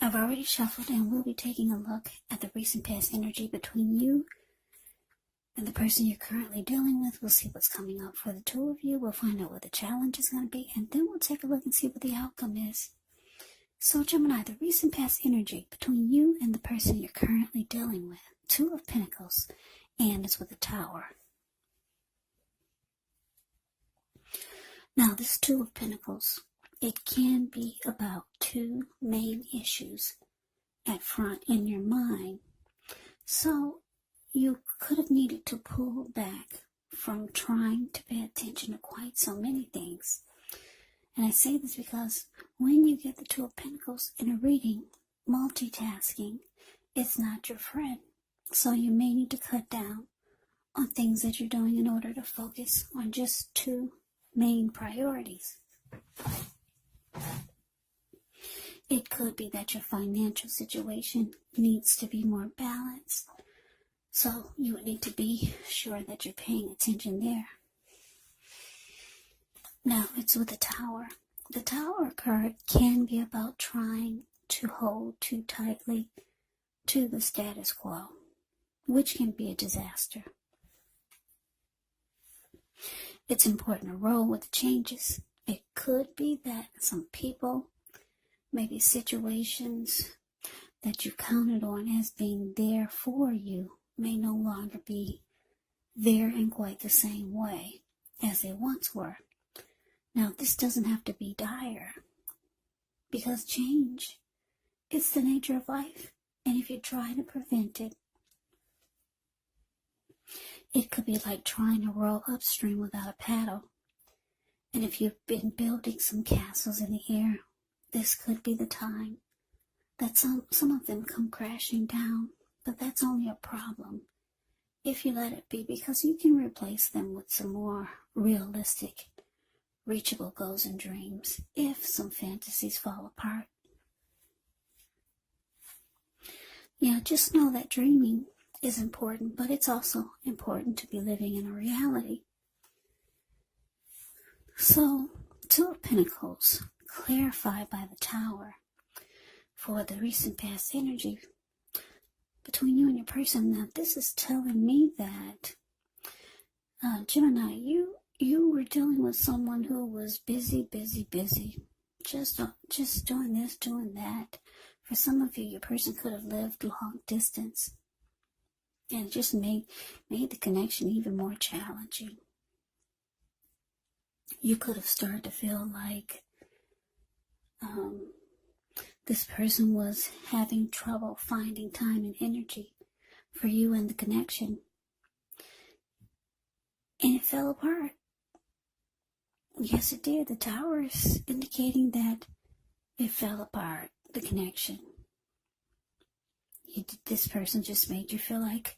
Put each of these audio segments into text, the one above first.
I've already shuffled and we'll be taking a look at the recent past energy between you and the person you're currently dealing with. We'll see what's coming up for the two of you. We'll find out what the challenge is going to be, and then we'll take a look and see what the outcome is. So Gemini, the recent past energy between you and the person you're currently dealing with. Two of Pentacles, and it's with the Tower. Now this Two of Pentacles, it can be about two main issues at front in your mind. So you could have needed to pull back from trying to pay attention to quite so many things. And I say this because when you get the Two of Pentacles in a reading, multitasking is not your friend. So you may need to cut down on things that you're doing in order to focus on just two main priorities. It could be that your financial situation needs to be more balanced. So you would need to be sure that you're paying attention there. Now it's with the Tower. The Tower card can be about trying to hold too tightly to the status quo, which can be a disaster. It's important to roll with the changes. It could be that some people, maybe situations that you counted on as being there for you, may no longer be there in quite the same way as they once were. Now, this doesn't have to be dire, because change is the nature of life, and if you try to prevent it, it could be like trying to row upstream without a paddle. And if you've been building some castles in the air, this could be the time that some of them come crashing down. But that's only a problem if you let it be, because you can replace them with some more realistic, reachable goals and dreams if some fantasies fall apart. Yeah, just know that dreaming is important, but it's also important to be living in a reality. So, Two of Pentacles, clarified by the Tower for the recent past energy between you and your person. Now, this is telling me that, Gemini, you were dealing with someone who was busy. Just doing this, doing that. For some of you, your person could have lived long distance, and it just made the connection even more challenging. You could have started to feel like this person was having trouble finding time and energy for you and the connection. And it fell apart. Yes, it did. The Tower is indicating that it fell apart, the connection. This person just made you feel like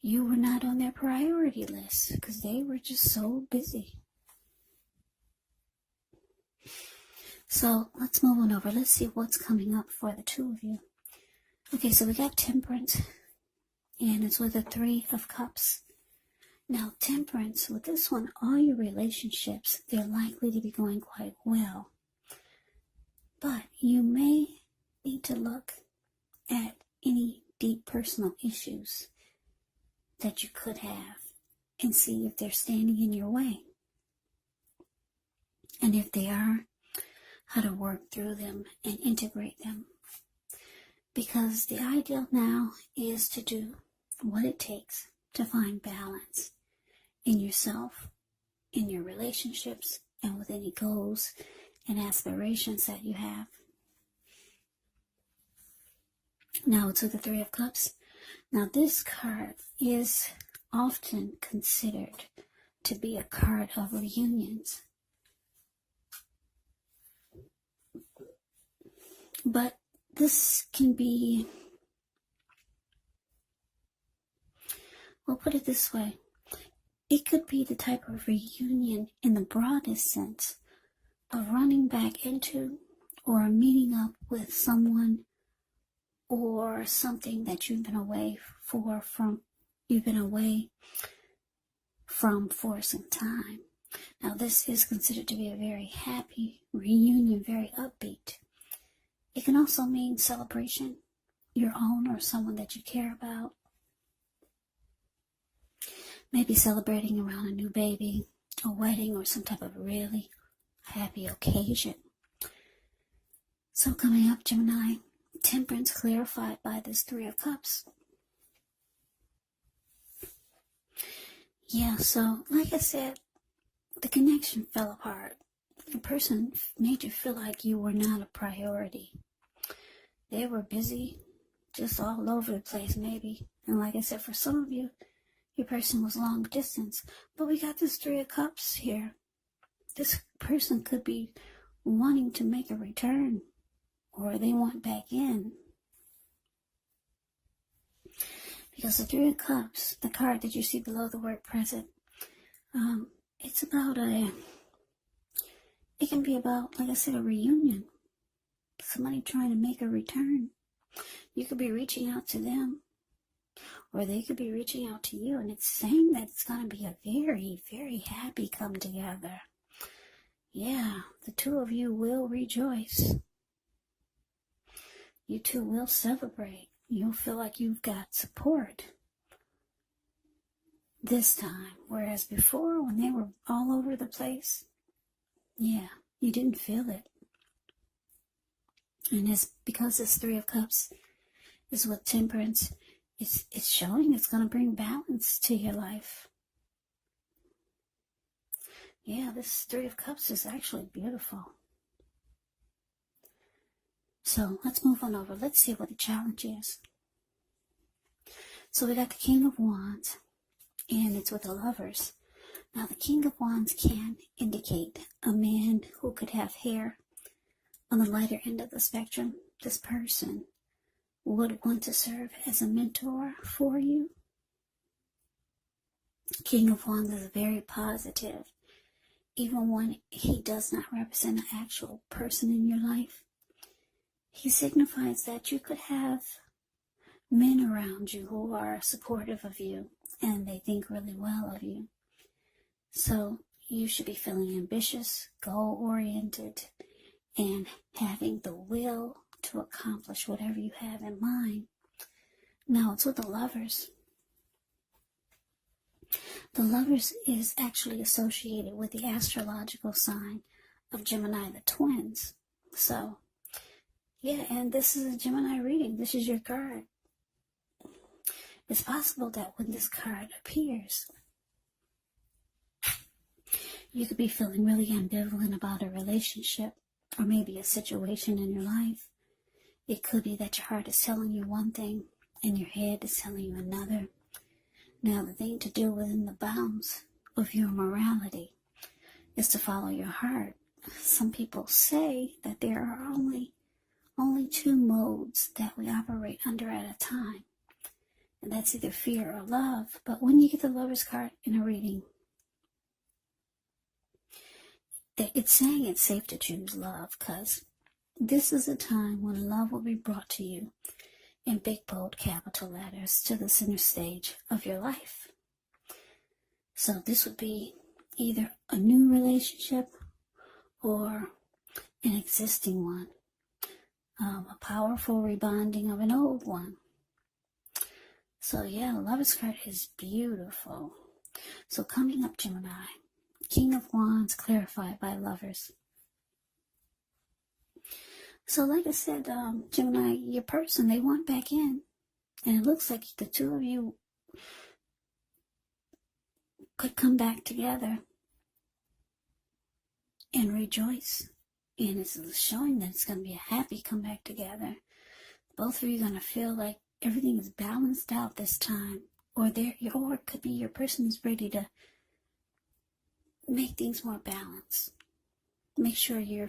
you were not on their priority list because they were just so busy. So let's move on over. Let's see what's coming up for the two of you. Okay, so we got Temperance, and it's with the Three of Cups. Now, Temperance, with this one, all your relationships, they're likely to be going quite well. But you may need to look at any deep personal issues that you could have and see if they're standing in your way. And if they are, how to work through them and integrate them. Because the ideal now is to do what it takes to find balance in yourself, in your relationships, and with any goals and aspirations that you have. Now to the Three of Cups. Now this card is often considered to be a card of reunions. But this can be, we'll put it this way, it could be the type of reunion in the broadest sense of running back into or meeting up with someone or something that you've been away from for some time. Now this is considered to be a very happy reunion, very upbeat. It can also mean celebration, your own or someone that you care about. Maybe celebrating around a new baby, a wedding, or some type of really happy occasion. So coming up, Gemini, temperance clarified by this Three of Cups. Yeah, so like I said, the connection fell apart. The person made you feel like you were not a priority. They were busy, just all over the place maybe. And like I said, for some of you, your person was long distance. But we got this Three of Cups here. This person could be wanting to make a return, or they want back in. Because the Three of Cups, the card that you see below the word present, it's about it can be about, like I said, a reunion. Somebody trying to make a return. You could be reaching out to them, or they could be reaching out to you, and it's saying that it's going to be a very, very happy come together. Yeah, the two of you will rejoice. You two will celebrate. You'll feel like you've got support this time, whereas before, when they were all over the place, yeah, you didn't feel it. And it's because this Three of Cups is what temperance is. It's showing it's going to bring balance to your life. Yeah, this Three of Cups is actually beautiful. So let's move on over. Let's see what the challenge is. So we got the King of Wands, and it's with the Lovers. Now the King of Wands can indicate a man who could have hair on the lighter end of the spectrum. This person would want to serve as a mentor for you. King of Wands is very positive, even when he does not represent an actual person in your life. He signifies that you could have men around you who are supportive of you and they think really well of you. So you should be feeling ambitious, goal-oriented, and having the will to accomplish whatever you have in mind. Now it's with the Lovers. The Lovers is actually associated with the astrological sign of Gemini, the twins. So, yeah, and this is a Gemini reading. This is your card. It's possible that when this card appears, you could be feeling really ambivalent about a relationship or maybe a situation in your life. It could be that your heart is telling you one thing and your head is telling you another. Now, the thing to do within the bounds of your morality is to follow your heart. Some people say that there are only two modes that we operate under at a time, and that's either fear or love. But when you get the Lover's card in a reading, it's saying it's safe to choose love, because this is a time when love will be brought to you in big, bold, capital letters to the center stage of your life. So this would be either a new relationship or an existing one, a powerful rebonding of an old one. So yeah, the Lover's card is beautiful. So coming up, Gemini, King of Wands clarified by Lovers. So like I said, Gemini, your person, they want back in. And it looks like the two of you could come back together and rejoice. And it's showing that it's going to be a happy comeback together. Both of you are going to feel like everything is balanced out this time. Or it could be your person is ready to make things more balanced. Make sure you're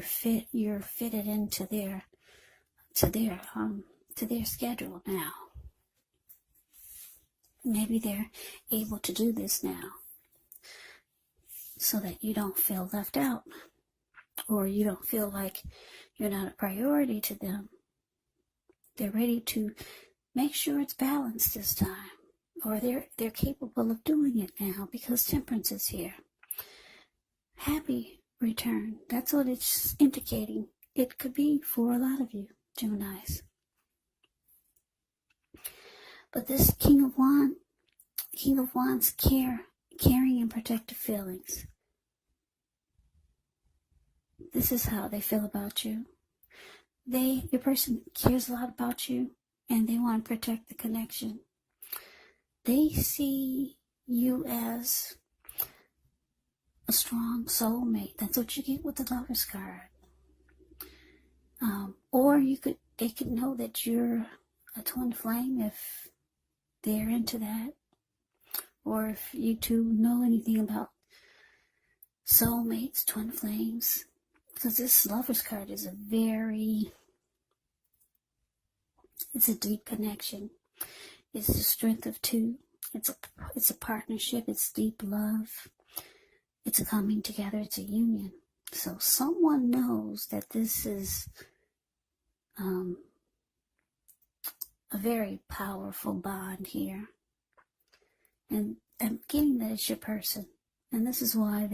fitted into their schedule now. Maybe they're able to do this now so that you don't feel left out, or you don't feel like you're not a priority to them. They're ready to make sure it's balanced this time, or they're capable of doing it now because temperance is here. Happy return. That's what it's indicating. it could be for a lot of you, Geminis. But this King of Wands, caring and protective feelings. This is how they feel about you. Your person cares a lot about you, and they want to protect the connection. They see you as a strong soulmate. That's what you get with the Lover's card. Or they could know that you're a twin flame if they're into that, or if you two know anything about soulmates, twin flames, because this Lover's card is it's a deep connection. It's the strength of two. It's a partnership. It's deep love. It's a coming together. It's a union. So someone knows that this is a very powerful bond here. And I'm getting that it's your person. And this is why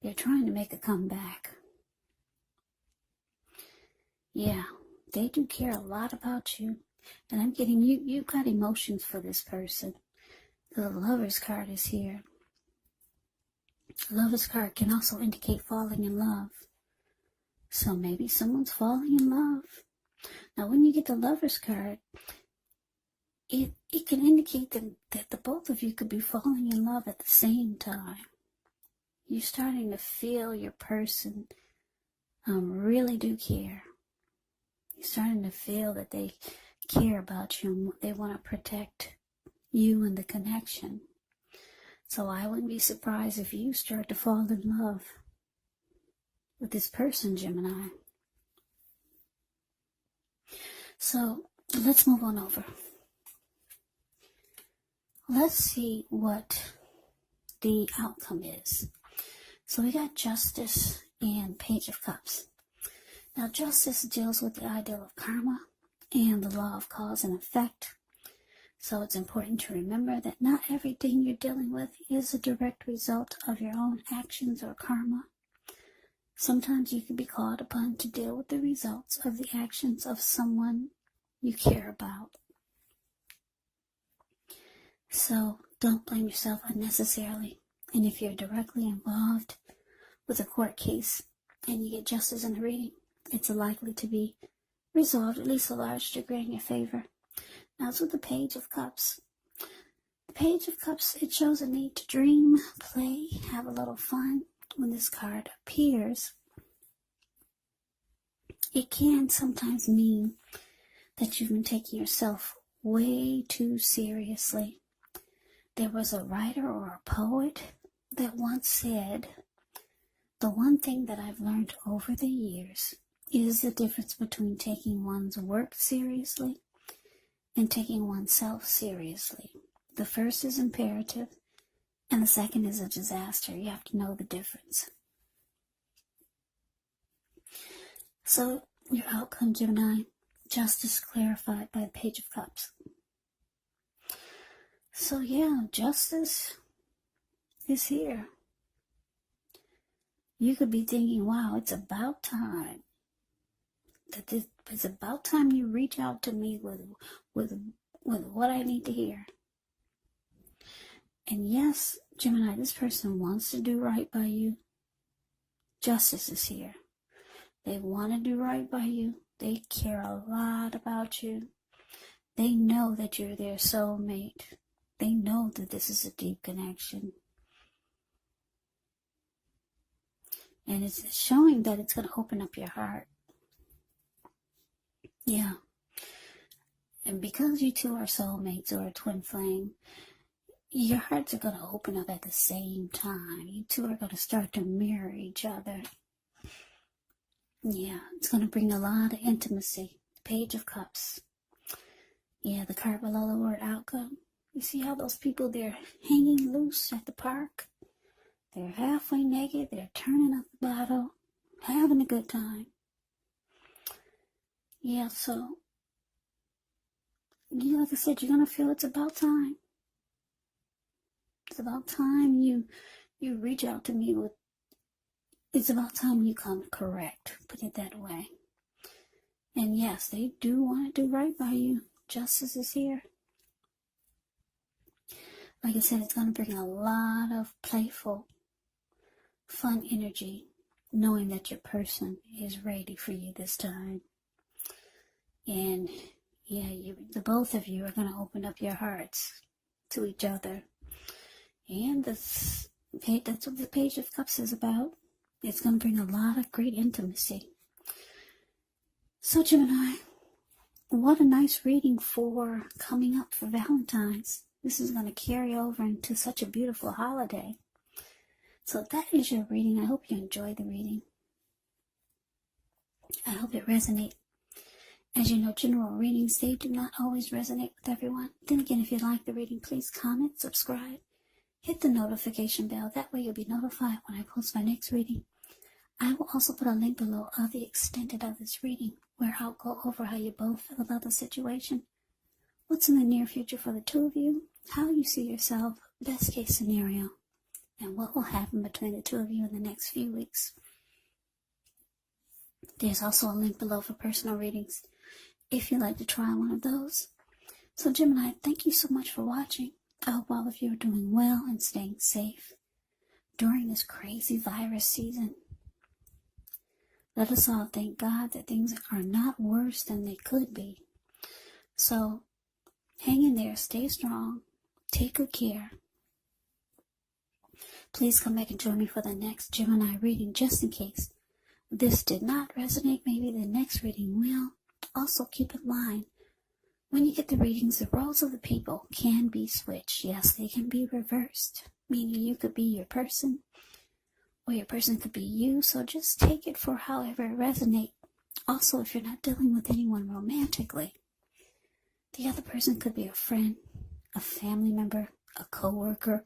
they're trying to make a comeback. Yeah, they do care a lot about you. And I'm getting you've got emotions for this person. The Lover's card is here. Lover's card can also indicate falling in love. So maybe someone's falling in love. Now, when you get the Lover's card, it can indicate that the both of you could be falling in love at the same time. You're starting to feel your person really do care. You're starting to feel that they care about you and they want to protect you and the connection. So I wouldn't be surprised if you start to fall in love with this person, Gemini. So let's move on over. Let's see what the outcome is. So we got Justice and Page of Cups. Now, Justice deals with the ideal of karma and the law of cause and effect. So it's important to remember that not everything you're dealing with is a direct result of your own actions or karma. Sometimes you can be called upon to deal with the results of the actions of someone you care about. So don't blame yourself unnecessarily. And if you're directly involved with a court case and you get justice in the reading, it's likely to be resolved, at least a large degree, in your favor. Now, it's with the Page of Cups. The Page of Cups, it shows a need to dream, play, have a little fun. When this card appears, it can sometimes mean that you've been taking yourself way too seriously. There was a writer or a poet that once said, "The one thing that I've learned over the years is the difference between taking one's work seriously and taking oneself seriously. The first is imperative, and the second is a disaster. You have to know the difference." So, your outcome, Gemini, justice clarified by the Page of Cups. So yeah, justice is here. You could be thinking, wow, it's about time. It's about time you reach out to me with what I need to hear. And yes, Gemini, this person wants to do right by you. Justice is here. They want to do right by you. They care a lot about you. They know that you're their soulmate. They know that this is a deep connection. And it's showing that it's going to open up your heart. Yeah. And because you two are soulmates or a twin flame, your hearts are going to open up at the same time. You two are going to start to mirror each other. Yeah, it's going to bring a lot of intimacy. Page of Cups. Yeah, the card below the word outcome. You see how those people, they're hanging loose at the park? They're halfway naked. They're turning up the bottle, having a good time. Yeah, so, like I said, you're going to feel it's about time. It's about time you reach out to me with, it's about time you come correct. Put it that way. And yes, they do want to do right by you. Justice is here. Like I said, it's going to bring a lot of playful, fun energy, knowing that your person is ready for you this time. And yeah, the both of you are going to open up your hearts to each other. And that's what the Page of Cups is about. It's going to bring a lot of great intimacy. So Gemini, what a nice reading for coming up for Valentine's. This is going to carry over into such a beautiful holiday. So that is your reading. I hope you enjoyed the reading. I hope it resonates. As you know, general readings, they do not always resonate with everyone. Then again, if you like the reading, please comment, subscribe, hit the notification bell. That way you'll be notified when I post my next reading. I will also put a link below of the extended of this reading, where I'll go over how you both feel about the situation, what's in the near future for the two of you, how you see yourself, best case scenario, and what will happen between the two of you in the next few weeks. There's also a link below for personal readings, if you'd like to try one of those. So Gemini, thank you so much for watching. I hope all of you are doing well and staying safe during this crazy virus season. Let us all thank God that things are not worse than they could be. So hang in there, stay strong, take good care. Please come back and join me for the next Gemini reading, just in case this did not resonate. Maybe the next reading will. Also keep in mind, when you get the readings, the roles of the people can be switched. Yes, they can be reversed, meaning you could be your person, or your person could be you. So just take it for however it resonates. Also, if you're not dealing with anyone romantically, the other person could be a friend, a family member, a co-worker,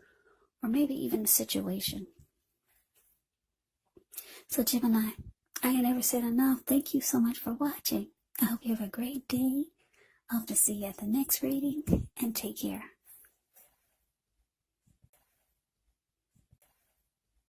or maybe even a situation. So Gemini, I can never say it enough. Thank you so much for watching. I hope you have a great day. I hope to see you at the next reading, and take care.